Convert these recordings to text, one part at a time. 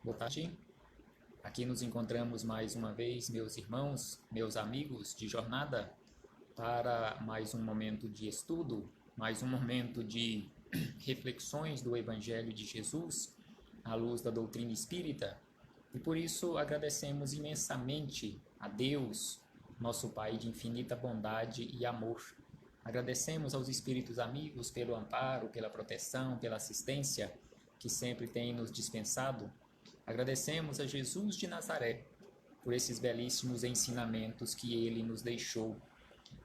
Boa tarde. Aqui nos encontramos mais uma vez, meus irmãos, meus amigos de jornada, para mais um momento de estudo, mais um momento de reflexões do Evangelho de Jesus à luz da doutrina espírita. E por isso agradecemos imensamente a Deus, nosso Pai de infinita bondade e amor. Agradecemos aos espíritos amigos pelo amparo, pela proteção, pela assistência que sempre tem nos dispensado. Agradecemos a Jesus de Nazaré por esses belíssimos ensinamentos que ele nos deixou.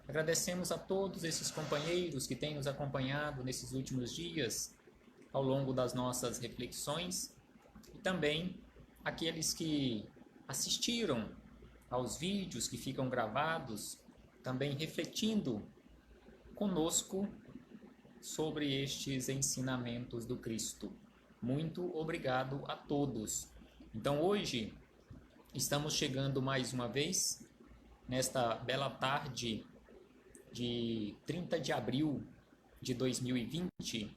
Agradecemos a todos esses companheiros que têm nos acompanhado nesses últimos dias ao longo das nossas reflexões e também aqueles que assistiram aos vídeos que ficam gravados, também refletindo conosco sobre estes ensinamentos do Cristo. Muito obrigado a todos. Então hoje estamos chegando mais uma vez nesta bela tarde de 30 de abril de 2020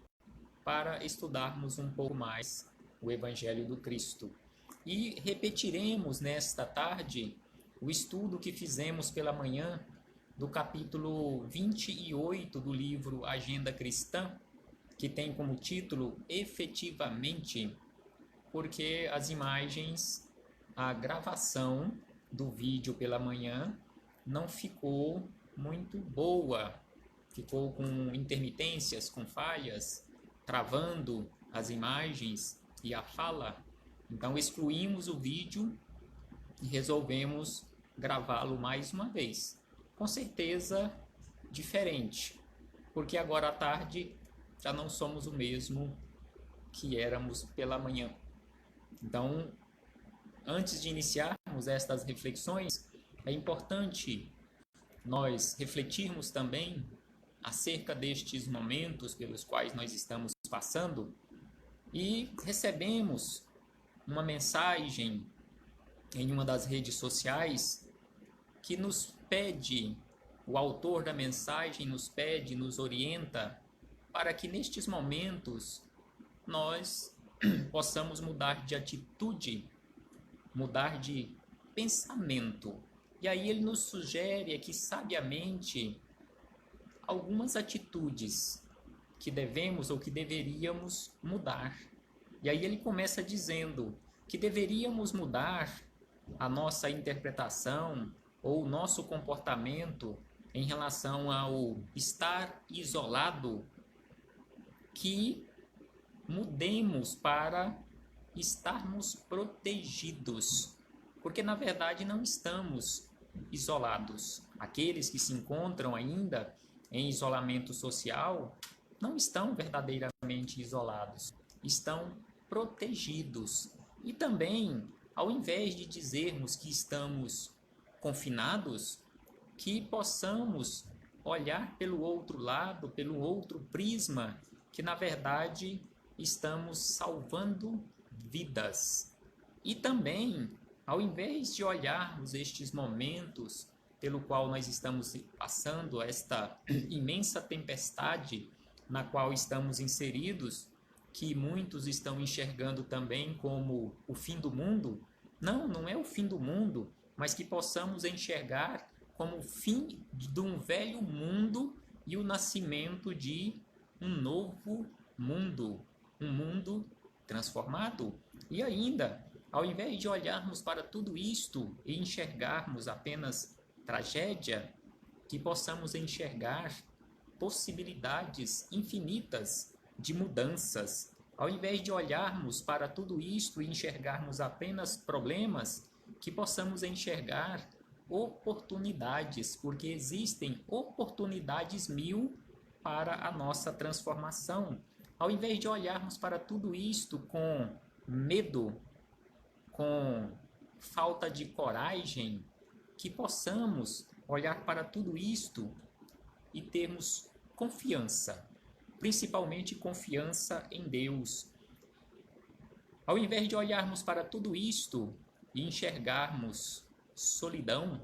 para estudarmos um pouco mais o Evangelho do Cristo. E repetiremos nesta tarde o estudo que fizemos pela manhã do capítulo 28 do livro Agenda Cristã, que tem como título Efetivamente, porque as imagens, a gravação do vídeo pela manhã não ficou muito boa, ficou com intermitências, com falhas, travando as imagens e a fala. Então excluímos o vídeo e resolvemos gravá-lo mais uma vez. Com certeza diferente, porque agora à tarde já não somos o mesmo que éramos pela manhã. Então, antes de iniciarmos estas reflexões, é importante nós refletirmos também acerca destes momentos pelos quais nós estamos passando e recebemos uma mensagem em uma das redes sociais que nos pede, o autor da mensagem nos pede, nos orienta para que nestes momentos nós possamos mudar de atitude, mudar de pensamento. E aí ele nos sugere aqui sabiamente algumas atitudes que devemos ou que deveríamos mudar. E aí ele começa dizendo que deveríamos mudar a nossa interpretação ou o nosso comportamento em relação ao estar isolado, que mudemos para estarmos protegidos, porque na verdade não estamos isolados. Aqueles que se encontram ainda em isolamento social não estão verdadeiramente isolados, estão protegidos. E também, ao invés de dizermos que estamos confinados, que possamos olhar pelo outro lado, pelo outro prisma, que na verdade estamos salvando vidas. E também, ao invés de olharmos estes momentos pelo qual nós estamos passando, esta imensa tempestade na qual estamos inseridos, que muitos estão enxergando também como o fim do mundo, não é o fim do mundo, mas que possamos enxergar como o fim de um velho mundo e o nascimento de um novo mundo, um mundo transformado. E ainda, ao invés de olharmos para tudo isto e enxergarmos apenas tragédia, que possamos enxergar possibilidades infinitas de mudanças. Ao invés de olharmos para tudo isto e enxergarmos apenas problemas, que possamos enxergar oportunidades, porque existem oportunidades mil para a nossa transformação. Ao invés de olharmos para tudo isto com medo, com falta de coragem, que possamos olhar para tudo isto e termos confiança, principalmente confiança em Deus. Ao invés de olharmos para tudo isto e enxergarmos solidão,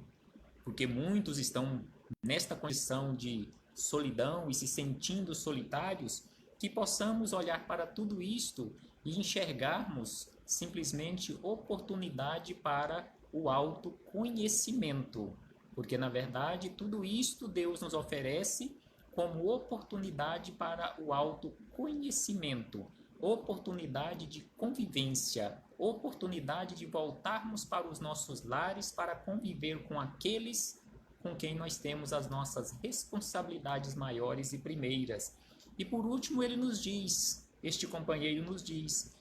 porque muitos estão nesta condição de solidão e se sentindo solitários, que possamos olhar para tudo isto e enxergarmos simplesmente oportunidade para o autoconhecimento. Porque, na verdade, tudo isto Deus nos oferece como oportunidade para o autoconhecimento, oportunidade de convivência, oportunidade de voltarmos para os nossos lares para conviver com aqueles com quem nós temos as nossas responsabilidades maiores e primeiras. E por último, este companheiro nos diz,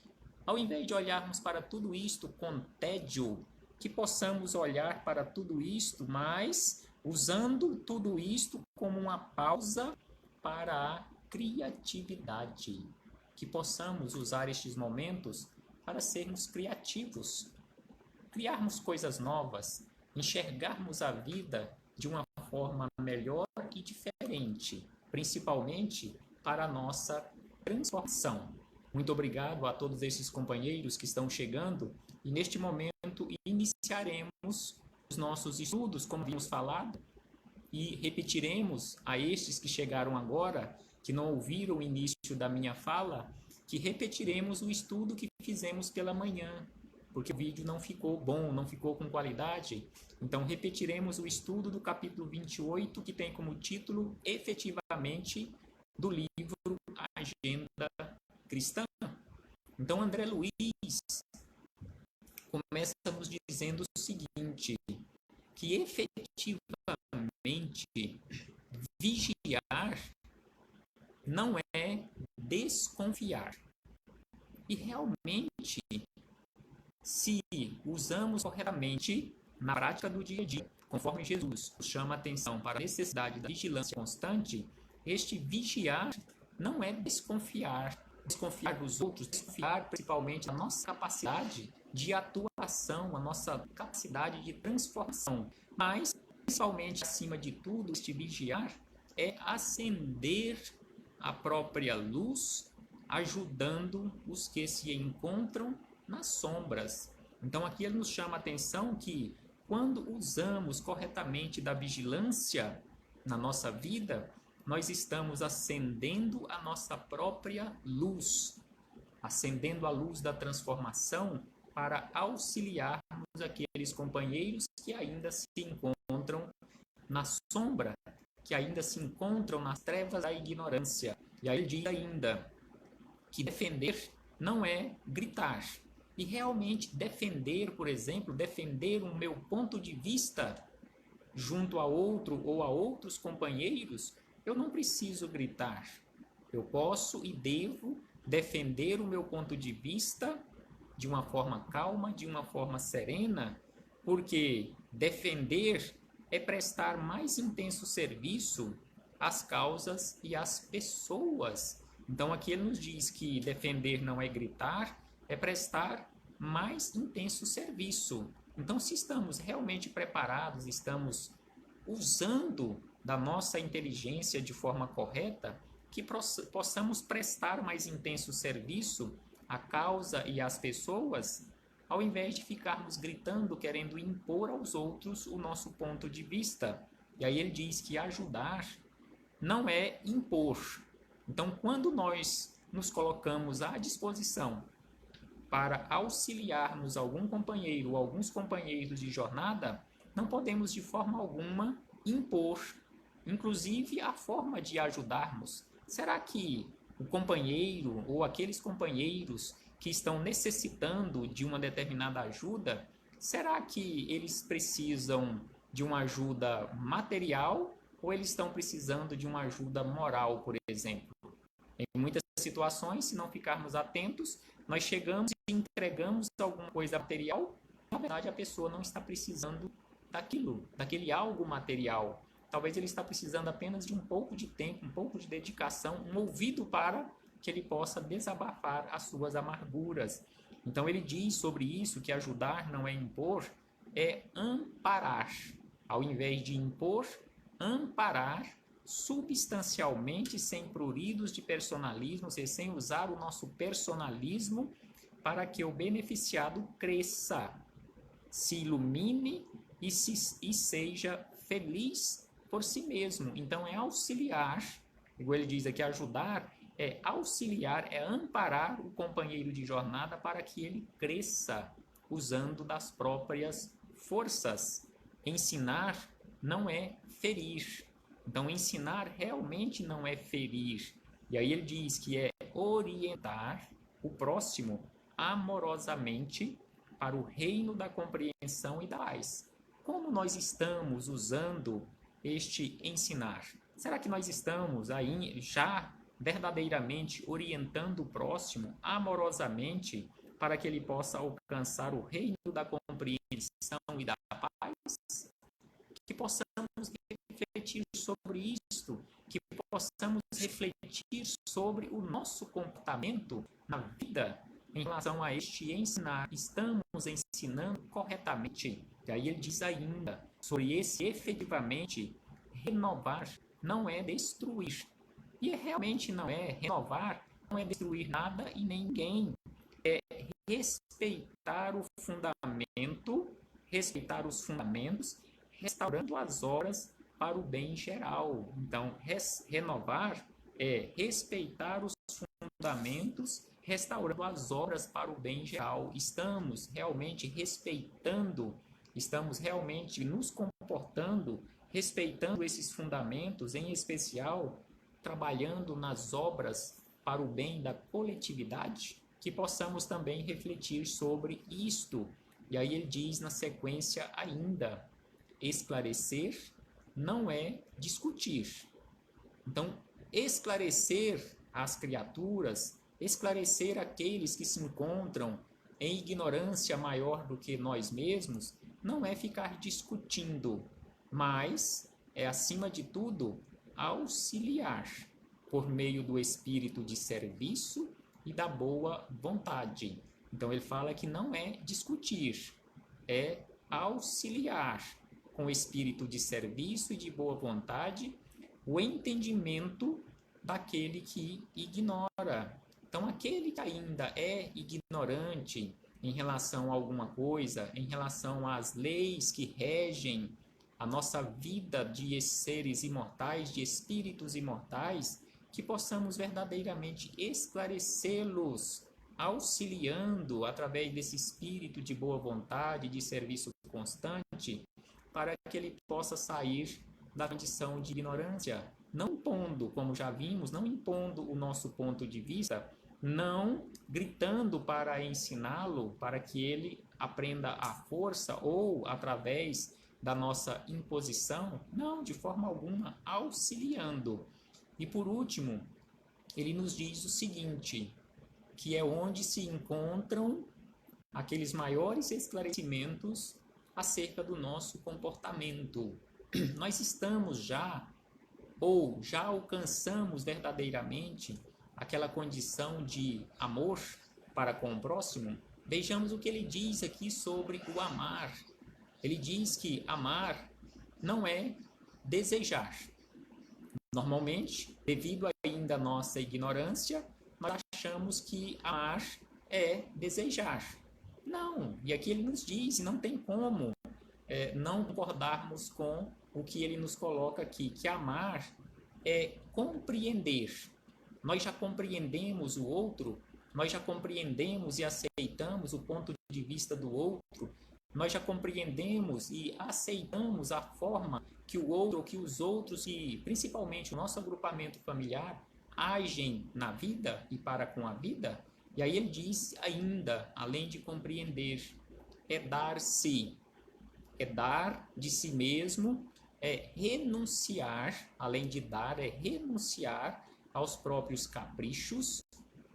ao invés de olharmos para tudo isto com tédio, que possamos olhar para tudo isto, mas usando tudo isto como uma pausa para a criatividade. Que possamos usar estes momentos para sermos criativos, criarmos coisas novas, enxergarmos a vida de uma forma melhor e diferente, principalmente para a nossa transformação. Muito obrigado a todos esses companheiros que estão chegando e neste momento iniciaremos os nossos estudos, como vimos falado, e repetiremos a estes que chegaram agora, que não ouviram o início da minha fala, que repetiremos o estudo que fizemos pela manhã, porque o vídeo não ficou bom, não ficou com qualidade. Então repetiremos o estudo do capítulo 28, que tem como título, efetivamente, do livro Agenda Cristã. Então André Luiz começa nos dizendo o seguinte, que efetivamente vigiar não é desconfiar. E realmente, se usamos corretamente na prática do dia a dia, conforme Jesus chama a atenção para a necessidade da vigilância constante, este vigiar não é desconfiar dos outros, desconfiar principalmente da nossa capacidade de atuação, a nossa capacidade de transformação, mas principalmente, acima de tudo, este vigiar é acender a própria luz, ajudando os que se encontram nas sombras. Então aqui ele nos chama a atenção que quando usamos corretamente da vigilância na nossa vida, nós estamos acendendo a nossa própria luz, acendendo a luz da transformação para auxiliarmos aqueles companheiros que ainda se encontram na sombra, que ainda se encontram nas trevas da ignorância. E aí ele diz ainda que defender não é gritar. E realmente defender, por exemplo, defender o meu ponto de vista junto a outro ou a outros companheiros, eu não preciso gritar. Eu posso e devo defender o meu ponto de vista de uma forma calma, de uma forma serena, porque defender é prestar mais intenso serviço às causas e às pessoas. Então aqui ele nos diz que defender não é gritar, é prestar mais intenso serviço. Então, se estamos realmente preparados, estamos usando da nossa inteligência de forma correta, que possamos prestar mais intenso serviço à causa e às pessoas, ao invés de ficarmos gritando, querendo impor aos outros o nosso ponto de vista. E aí ele diz que ajudar não é impor. Então, quando nós nos colocamos à disposição para auxiliarmos algum companheiro ou alguns companheiros de jornada, não podemos de forma alguma impor, inclusive a forma de ajudarmos. Será que o companheiro ou aqueles companheiros que estão necessitando de uma determinada ajuda, será que eles precisam de uma ajuda material ou eles estão precisando de uma ajuda moral, por exemplo? Em muitas situações, se não ficarmos atentos, nós chegamos e entregamos alguma coisa material, na verdade a pessoa não está precisando daquele algo material. Talvez ele está precisando apenas de um pouco de tempo, um pouco de dedicação, um ouvido para que ele possa desabafar as suas amarguras. Então ele diz sobre isso que ajudar não é impor, é amparar. Ao invés de impor, amparar substancialmente, sem pruridos de personalismo, ou seja, sem usar o nosso personalismo para que o beneficiado cresça, se ilumine e seja feliz por si mesmo. Então é auxiliar, igual ele diz aqui, ajudar é auxiliar, é amparar o companheiro de jornada para que ele cresça usando das próprias forças. Ensinar não é ferir. Então, ensinar realmente não é ferir. E aí ele diz que é orientar o próximo amorosamente para o reino da compreensão e da paz. Como nós estamos usando este ensinar? Será que nós estamos aí já verdadeiramente orientando o próximo amorosamente para que ele possa alcançar o reino da compreensão e da paz? Que possamos refletir sobre isto, que possamos refletir sobre o nosso comportamento na vida em relação a este ensinar. Estamos ensinando corretamente? E aí ele diz ainda sobre esse efetivamente renovar não é destruir. E realmente não é renovar, não é destruir nada e ninguém. É respeitar o fundamento, respeitar os fundamentos, restaurando as obras para o bem geral. Então, renovar é respeitar os fundamentos, restaurando as obras para o bem geral. Estamos realmente respeitando, estamos realmente nos comportando, respeitando esses fundamentos, em especial, trabalhando nas obras para o bem da coletividade, que possamos também refletir sobre isto. E aí ele diz na sequência ainda, esclarecer não é discutir. Então, esclarecer as criaturas, esclarecer aqueles que se encontram em ignorância maior do que nós mesmos, não é ficar discutindo, mas é, acima de tudo, auxiliar por meio do espírito de serviço e da boa vontade. Então ele fala que não é discutir, é auxiliar com o espírito de serviço e de boa vontade o entendimento daquele que ignora. Então aquele que ainda é ignorante em relação a alguma coisa, em relação às leis que regem a nossa vida de seres imortais, de espíritos imortais, que possamos verdadeiramente esclarecê-los, auxiliando através desse espírito de boa vontade, de serviço constante, para que ele possa sair da condição de ignorância, não impondo, como já vimos, não impondo o nosso ponto de vista, não gritando para ensiná-lo, para que ele aprenda à força ou através da nossa imposição, não, de forma alguma, auxiliando. E por último, ele nos diz o seguinte, que é onde se encontram aqueles maiores esclarecimentos acerca do nosso comportamento. Nós estamos já, ou já alcançamos verdadeiramente aquela condição de amor para com o próximo? Vejamos o que ele diz aqui sobre o amar. Ele diz que amar não é desejar. Normalmente, devido ainda à nossa ignorância, nós achamos que amar é desejar. Não, e aqui ele nos diz, não tem como não concordarmos com o que ele nos coloca aqui, que amar é compreender. Nós já compreendemos o outro, nós já compreendemos e aceitamos o ponto de vista do outro, nós já compreendemos e aceitamos a forma que o outro ou que os outros, e principalmente o nosso agrupamento familiar, agem na vida e para com a vida. E aí ele diz ainda, além de compreender, é dar-se, é dar de si mesmo, é renunciar, além de dar, é renunciar aos próprios caprichos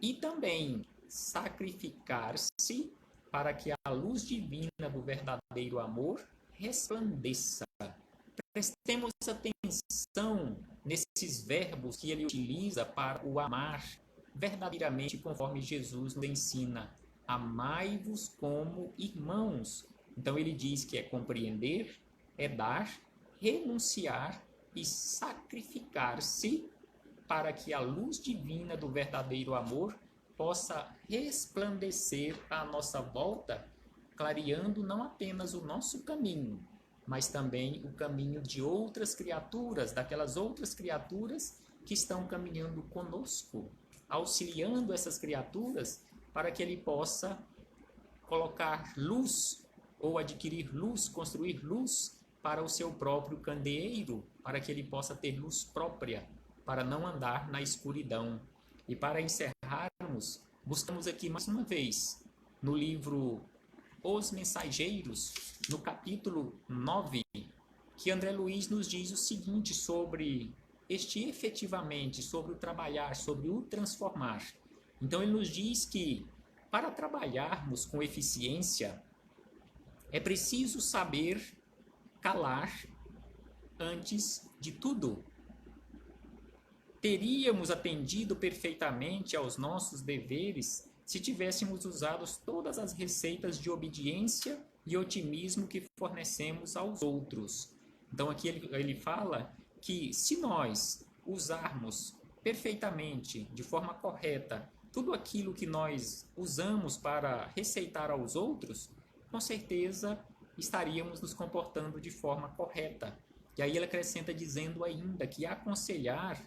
e também sacrificar-se para que a luz divina do verdadeiro amor resplandeça. Prestemos atenção nesses verbos que ele utiliza para o amar verdadeiramente conforme Jesus nos ensina. Amai-vos como irmãos. Então ele diz que é compreender, é dar, renunciar e sacrificar-se para que a luz divina do verdadeiro amor possa resplandecer à nossa volta, clareando não apenas o nosso caminho, mas também o caminho de outras criaturas, daquelas outras criaturas que estão caminhando conosco. auxiliando essas criaturas para que ele possa colocar luz ou adquirir luz, construir luz para o seu próprio candeeiro, para que ele possa ter luz própria, para não andar na escuridão. E para encerrarmos, buscamos aqui mais uma vez, no livro Os Mensageiros, no capítulo 9, que André Luiz nos diz o seguinte sobre este efetivamente, sobre o trabalhar, sobre o transformar. Então ele nos diz que para trabalharmos com eficiência, é preciso saber calar antes de tudo. Teríamos atendido perfeitamente aos nossos deveres se tivéssemos usado todas as receitas de obediência e otimismo que fornecemos aos outros. Então aqui ele fala que se nós usarmos perfeitamente, de forma correta, tudo aquilo que nós usamos para receitar aos outros, com certeza estaríamos nos comportando de forma correta. E aí ele acrescenta dizendo ainda que aconselhar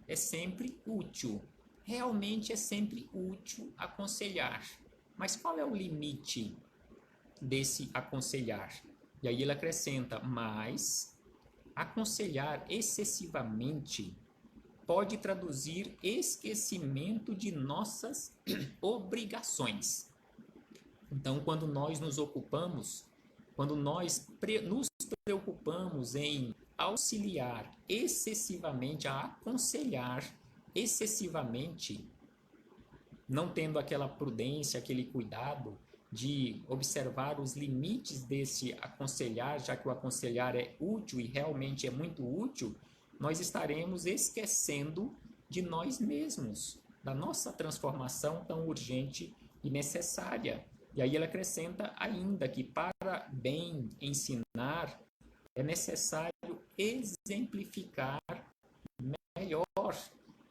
é sempre útil. Realmente é sempre útil aconselhar. Mas qual é o limite desse aconselhar? E aí ele acrescenta, mas aconselhar excessivamente pode traduzir esquecimento de nossas obrigações. Então, quando nós nos ocupamos, quando nós nos preocupamos em auxiliar excessivamente, a aconselhar excessivamente, não tendo aquela prudência, aquele cuidado de observar os limites desse aconselhar, já que o aconselhar é útil e realmente é muito útil, nós estaremos esquecendo de nós mesmos, da nossa transformação tão urgente e necessária. E aí ele acrescenta ainda que para bem ensinar é necessário exemplificar melhor.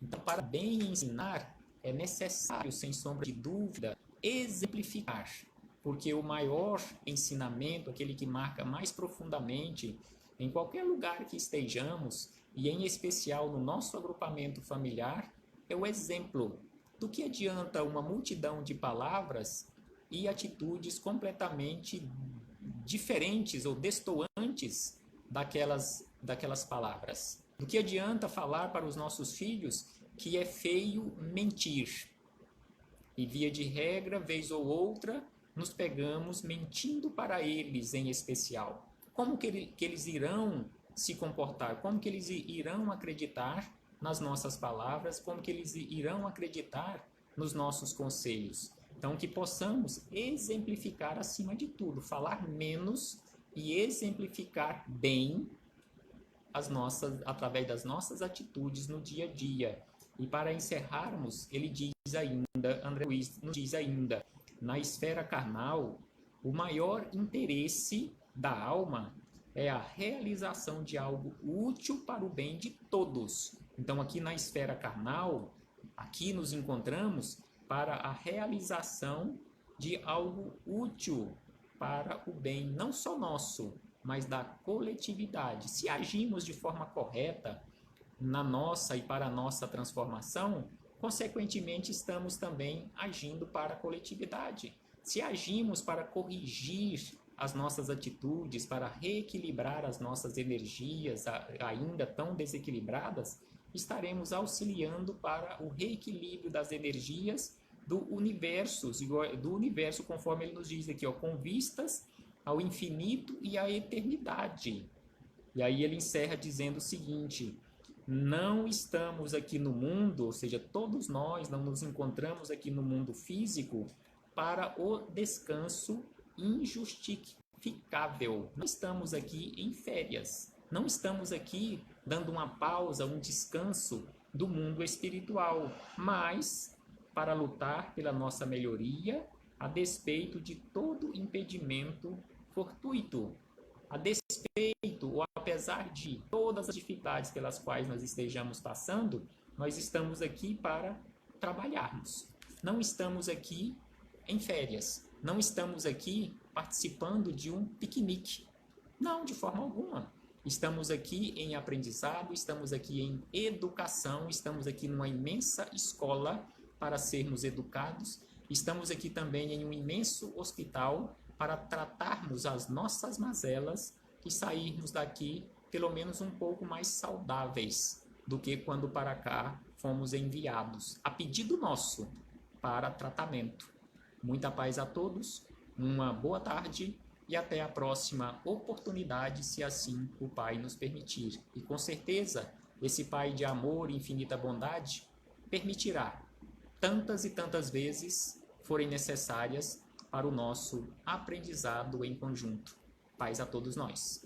Então, para bem ensinar é necessário, sem sombra de dúvida, exemplificar, porque o maior ensinamento, aquele que marca mais profundamente em qualquer lugar que estejamos, e em especial no nosso agrupamento familiar, é o exemplo. Do que adianta uma multidão de palavras e atitudes completamente diferentes ou destoantes daquelas palavras? Do que adianta falar para os nossos filhos que é feio mentir? E via de regra, vez ou outra, nos pegamos mentindo para eles em especial. Como que eles irão se comportar? Como que eles irão acreditar nas nossas palavras? Como que eles irão acreditar nos nossos conselhos? Então, que possamos exemplificar acima de tudo, falar menos e exemplificar bem através das nossas atitudes no dia a dia. E para encerrarmos, ele diz ainda, André Luiz nos diz ainda, na esfera carnal, o maior interesse da alma é a realização de algo útil para o bem de todos. Então, aqui na esfera carnal, aqui nos encontramos para a realização de algo útil para o bem não só nosso, mas da coletividade. Se agimos de forma correta na nossa e para a nossa transformação, consequentemente estamos também agindo para a coletividade. Se agimos para corrigir as nossas atitudes, para reequilibrar as nossas energias ainda tão desequilibradas, estaremos auxiliando para o reequilíbrio das energias do universo conforme ele nos diz aqui, com vistas ao infinito e à eternidade. E aí ele encerra dizendo o seguinte: não estamos aqui no mundo, ou seja, todos nós não nos encontramos aqui no mundo físico para o descanso injustificável. Não estamos aqui em férias. Não estamos aqui dando uma pausa, um descanso do mundo espiritual, mas para lutar pela nossa melhoria, a despeito de todo impedimento fortuito, a despeito ou apesar de todas as dificuldades pelas quais nós estejamos passando, nós estamos aqui para trabalharmos. Não estamos aqui em férias, não estamos aqui participando de um piquenique. Não, de forma alguma. Estamos aqui em aprendizado, estamos aqui em educação, estamos aqui numa imensa escola para sermos educados, estamos aqui também em um imenso hospital para tratarmos as nossas mazelas e sairmos daqui pelo menos um pouco mais saudáveis do que quando para cá fomos enviados, a pedido nosso, para tratamento. Muita paz a todos, uma boa tarde e até a próxima oportunidade, se assim o Pai nos permitir. E com certeza, esse Pai de amor e infinita bondade permitirá tantas e tantas vezes forem necessárias para o nosso aprendizado em conjunto. Paz a todos nós.